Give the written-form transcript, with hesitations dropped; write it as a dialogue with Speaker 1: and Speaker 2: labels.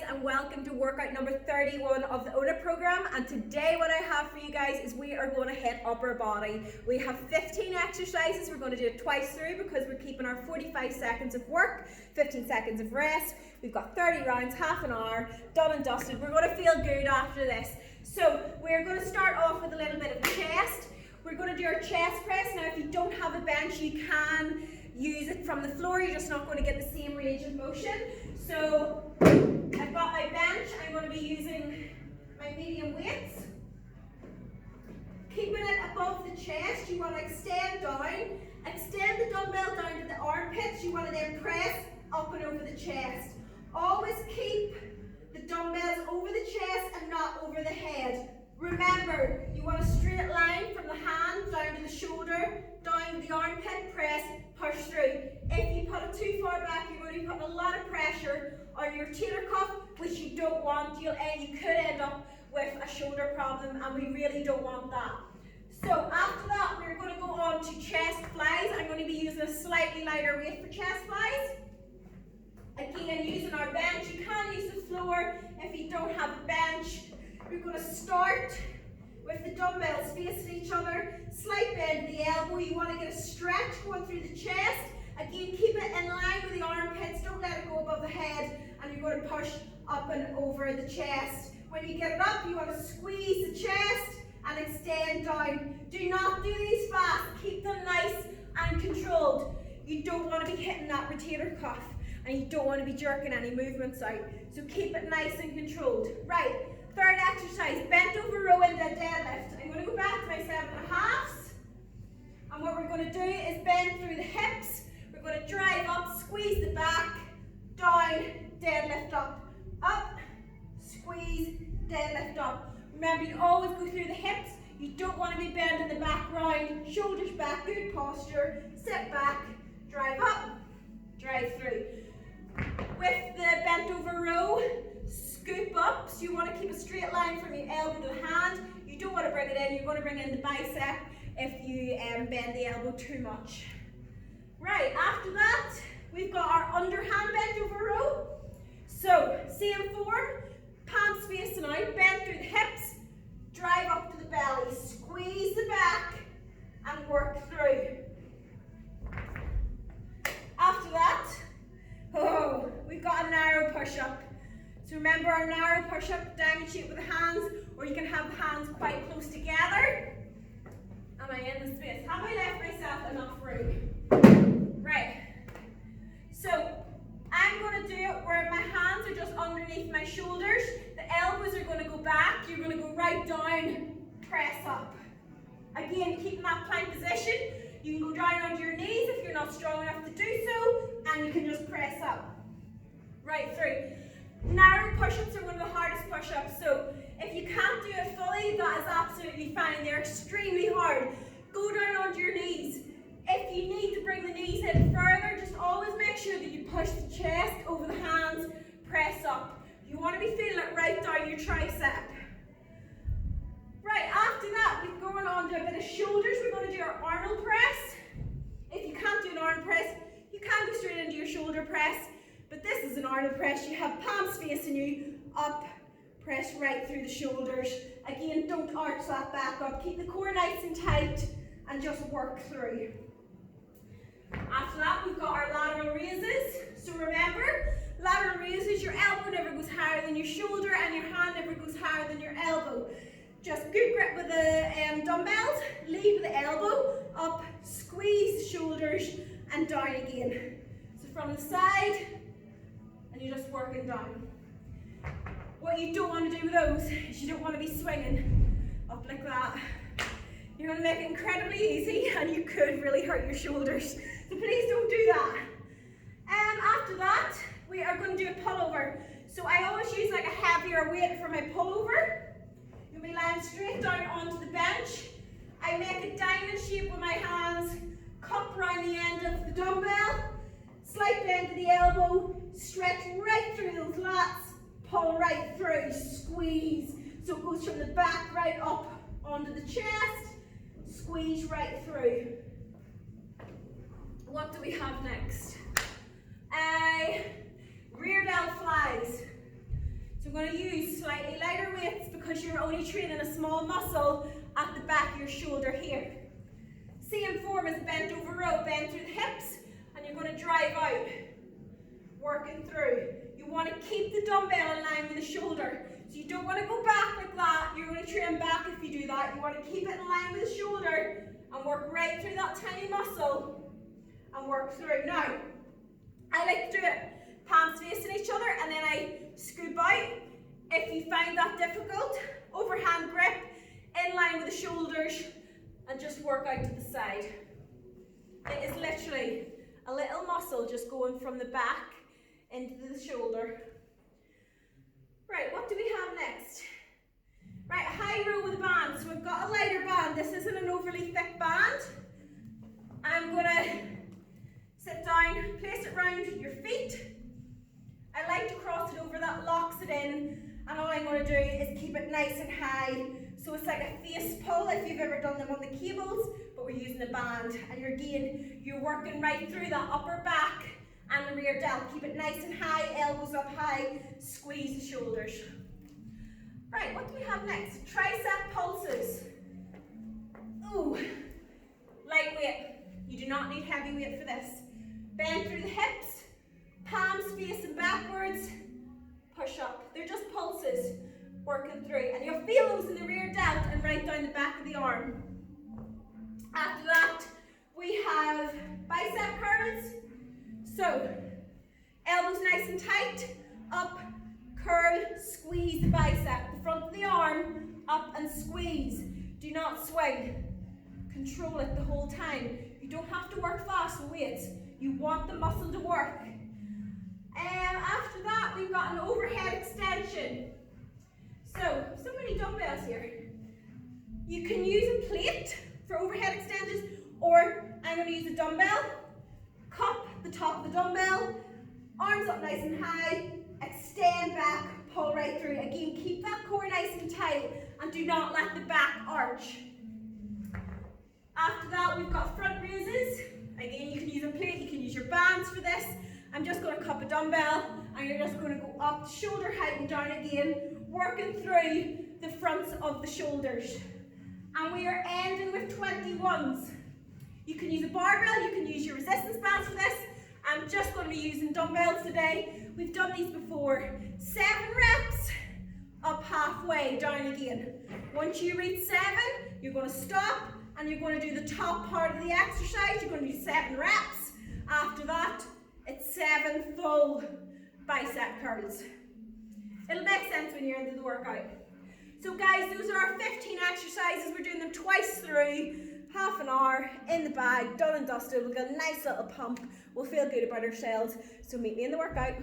Speaker 1: and welcome to workout number 31 of the Own program. And today what I have for you guys is we are going to hit upper body. We have 15 exercises. We're going to do it twice through because we're keeping our 45 seconds of work, 15 seconds of rest. We've got 30 rounds, half an hour, done and dusted. We're going to feel good after this. So we're going to start off with a little bit of chest. We're going to do our chest press. Now if you don't have a bench, you can use it from the floor. You're just not going to get the same range of motion. So I've got my bench. I'm going to be using my medium weights. Keeping it above the chest, you want to extend down. Extend the dumbbell down to the armpits. You want to then press up and over the chest. Always keep the dumbbells over the chest and not over the head. Remember, you want a straight line from the hand down to the shoulder, down to the armpit, press, push through. If you put it too far back, you're going to be putting a lot of pressure on your rotator cuff, which you don't want. You could end up with a shoulder problem, and we really don't want that. So after that, we're going to go on to chest flies. I'm going to be using a slightly lighter weight for chest flies. Again, using our bench. You can use the floor if you don't have a bench. We're going to start with the dumbbells facing each other. Slight bend to the elbow. You want to get a stretch going through the chest. Again, keep it in line with the armpits. Don't let it go above the head. And you're going to push up and over the chest. When you get it up, you want to squeeze the chest and extend down. Do not do these fast. Keep them nice and controlled. You don't want to be hitting that rotator cuff. And you don't want to be jerking any movements out. So keep it nice and controlled. Right. Third exercise, bent over row in the deadlift. I'm going to go back to my 7.5s. And what we're going to do is bend through the hips. We're going to drive up, squeeze the back, down, deadlift up, squeeze, deadlift up. Remember, you always go through the hips. You don't want to be bending the back round, shoulders back, good posture, sit back, drive up, drive through. With the bent over row, scoop up, so you want to keep a straight line from your elbow to the hand. You don't want to bring it in, you're going to bring in the bicep if you bend the elbow too much. Right, after that, we've got our underhand bent over row. So, same form, palms facing out, bend through the hips, drive up to the belly, squeeze the back, and work through. After that, we've got a narrow push-up. So remember our narrow push-up, diamond shape with the hands, or you can have the hands quite close together. Am I in the space? Have I left myself enough room? Right. So I'm going to do it where my hands are just underneath my shoulders. The elbows are going to go back. You're going to go right down, press up. Again, keeping that plank position. You can go down onto your knees if you're not strong enough to do so, and you can just press up. Right through. Narrow push-ups are one of the hardest push-ups, so if you can't do it fully, that is absolutely fine. They're extremely hard. Go down onto your knees. If you need to bring the knees in further, just always make sure that you push the chest over the hands, press up. You want to be feeling it right down your tricep. Right, after that, we're going on to a bit of shoulders. We're going to do our Arnold press. If you can't do an arm press, you can go straight into your shoulder press. But this is an Arnold press. You have palms facing you, up, press right through the shoulders. Again, don't arch that back up. Keep the core nice and tight and just work through. After that, we've got our lateral raises. So remember, lateral raises, your elbow never goes higher than your shoulder and your hand never goes higher than your elbow. Just good grip with the dumbbells, lead with the elbow, up, squeeze the shoulders and down again. So from the side, and you're just working down. What you don't want to do with those is you don't want to be swinging up like that. You're going to make it incredibly easy and you could really hurt your shoulders. So please don't do that. After that, we are going to do a pullover. So I always use like a heavier weight for my pullover. You'll be lying straight down onto the bench. I make a diamond shape with my hands, cup around the end of the dumbbell, slight bend to the elbow, stretch right through those lats, pull right through, squeeze. So it goes from the back right up onto the chest, squeeze right through. What do we have next? Rear delt flies. because you're only training a small muscle at the back of your shoulder here. Same form as bent over row, bend through the hips, and you're going to drive out, working through. You want to keep the dumbbell in line with the shoulder. So you don't want to go back like that. You're going to train back if you do that. You want to keep it in line with the shoulder and work right through that tiny muscle and work through. Now, I like to do it palms facing each other and then I scoop out. If you find that difficult, overhand grip, in line with the shoulders, and just work out to the side. It is literally a little muscle just going from the back into the shoulder. Right, what do we have next? Right, high row with a band. So we've got a lighter band. This isn't an overly thick band. I'm going to sit down, place it round your feet. I like to cross it over, that locks it in. And all I'm going to do is keep it nice and high. So it's like a face pull if you've ever done them on the cables, but we're using a band. And you're working right through that upper back and the rear delt. Keep it nice and high, elbows up high, squeeze the shoulders. Right, what do we have next? Tricep pulses. Ooh, lightweight. You do not need heavy weight for this. Bend through the hips, palms facing backwards, push up. They're just pulses, working through. And you'll feel those in the rear delt and right down the back of the arm. After that, we have bicep curls. So, elbows nice and tight, up, curl, squeeze the bicep. The front of the arm, up and squeeze. Do not swing. Control it the whole time. You don't have to work fast with weights. You want the muscle to work. After that, we've got an overhead extension. So many dumbbells here. You can use a plate for overhead extensions, or I'm going to use a dumbbell. Cup the top of the dumbbell, arms up nice and high, extend back, pull right through. Again, keep that core nice and tight and do not let the back arch. After that, we've got front raises. Again, you can use a plate, you can use your bands for this. I'm just going to cup a dumbbell and you're just going to go up shoulder height and down again, working through the fronts of the shoulders. And we are ending with 21s. You can use a barbell, you can use your resistance bands for this. I'm just going to be using dumbbells today. We've done these before. 7 reps, up halfway, down again. Once you reach 7, you're going to stop and you're going to do the top part of the exercise. You're going to do 7 reps. After that, it's 7 full bicep curls. It'll make sense when you're into the workout. So guys, those are our 15 exercises. We're doing them twice through. Half an hour in the bag, done and dusted. We'll get a nice little pump. We'll feel good about ourselves. So meet me in the workout.